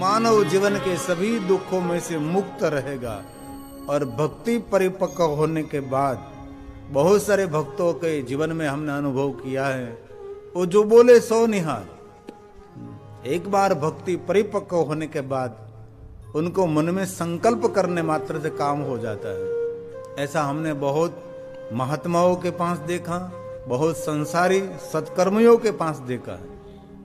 मानव जीवन के सभी दुखों में से मुक्त रहेगा। और भक्ति परिपक्व होने के बाद बहुत सारे भक्तों के जीवन में हमने अनुभव किया है, वो जो बोले सो निहाल। एक बार भक्ति परिपक्व होने के बाद उनको मन में संकल्प करने मात्र से काम हो जाता है। ऐसा हमने बहुत महात्माओं के पास देखा, बहुत संसारी सत्कर्मियों के पास देखा है,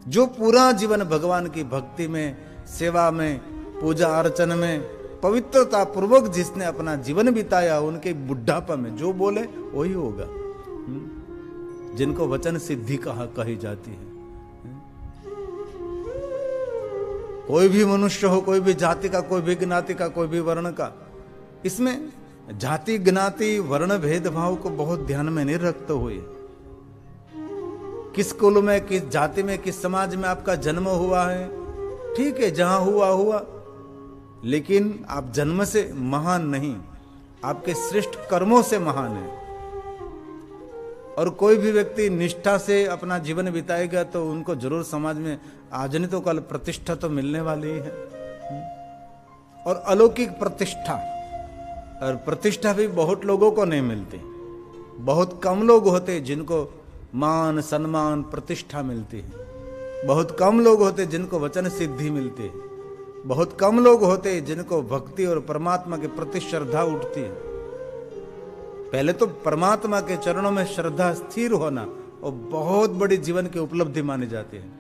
जो पूरा जीवन भगवान की भक्ति में, सेवा में, पूजा अर्चन में पवित्रता पूर्वक जिसने अपना जीवन बिताया, उनके बुढ़ापा में जो बोले वही होगा। जिनको वचन सिद्धि कही जाती है। कोई भी मनुष्य हो, कोई भी जाति का, कोई भी ज्ञाति का, कोई भी वर्ण का, इसमें जाति ज्ञाति वर्ण भेदभाव को बहुत ध्यान में नहीं रखते हुए, किस कुल में, किस जाति में, किस समाज में आपका जन्म हुआ है, ठीक है, जहां हुआ हुआ, लेकिन आप जन्म से महान नहीं, आपके श्रेष्ठ कर्मों से महान है। और कोई भी व्यक्ति निष्ठा से अपना जीवन बिताएगा तो उनको जरूर समाज में आज नहीं तो कल प्रतिष्ठा तो मिलने वाली है। और अलौकिक प्रतिष्ठा, और प्रतिष्ठा भी बहुत लोगों को नहीं मिलती। बहुत कम लोग होते जिनको मान सम्मान प्रतिष्ठा मिलती है। बहुत कम लोग होते जिनको वचन सिद्धि मिलती है। बहुत कम लोग होते जिनको भक्ति और परमात्मा के प्रति श्रद्धा उठती है। पहले तो परमात्मा के चरणों में श्रद्धा स्थिर होना और बहुत बड़ी जीवन की उपलब्धि मानी जाती है।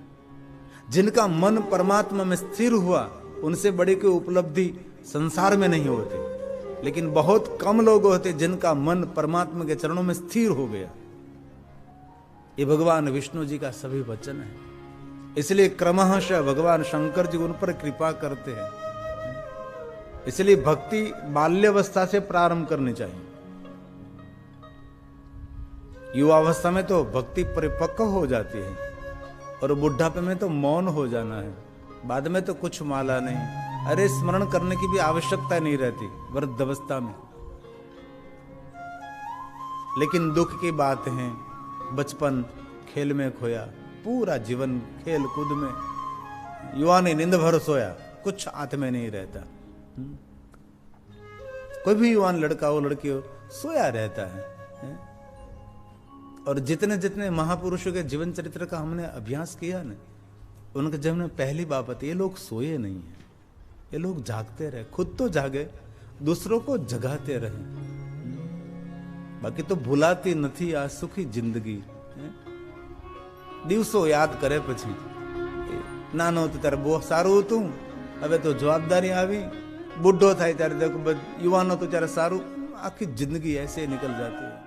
जिनका मन परमात्मा में स्थिर हुआ, उनसे बड़ी कोई उपलब्धि संसार में नहीं होती। लेकिन बहुत कम लोग होते जिनका मन परमात्मा के चरणों में स्थिर हो गया। ये भगवान विष्णु जी का सभी वचन है। इसलिए क्रमशः भगवान शंकर जी उन पर कृपा करते हैं। इसलिए भक्ति बाल्यावस्था से प्रारंभ करनी चाहिए। युवावस्था में तो भक्ति परिपक्व हो जाती है और बुढ़ापे में तो मौन हो जाना है। बाद में तो कुछ माला नहीं, अरे स्मरण करने की भी आवश्यकता नहीं रहती वृद्धावस्था में। लेकिन दुख की बात है, बचपन खेल में खोया, पूरा जीवन खेल कूद में, युवा ने नींद भर सोया, कुछ हाथ में नहीं रहता। कोई भी युवान लड़का हो लड़की हो सोया रहता है। और जितने जितने महापुरुषों के जीवन चरित्र का हमने अभ्यास किया ना, उनके जीवन में पहली बात, ये लोग सोए नहीं है, ये लोग जागते रहे। खुद तो जागे, दूसरों को जगाते रहे। बाकी तो भूलाती नहीं आ सुखी जिंदगी। दिवसों याद करे पछी नानो तो त्यारे बહુ સારું હતું, હવે તો જવાબદારી આવી, બુઢો થાય ત્યારે देखो युवानो तो ત્યારે સારું, आखी जिंदगी ऐसे निकल जाती है।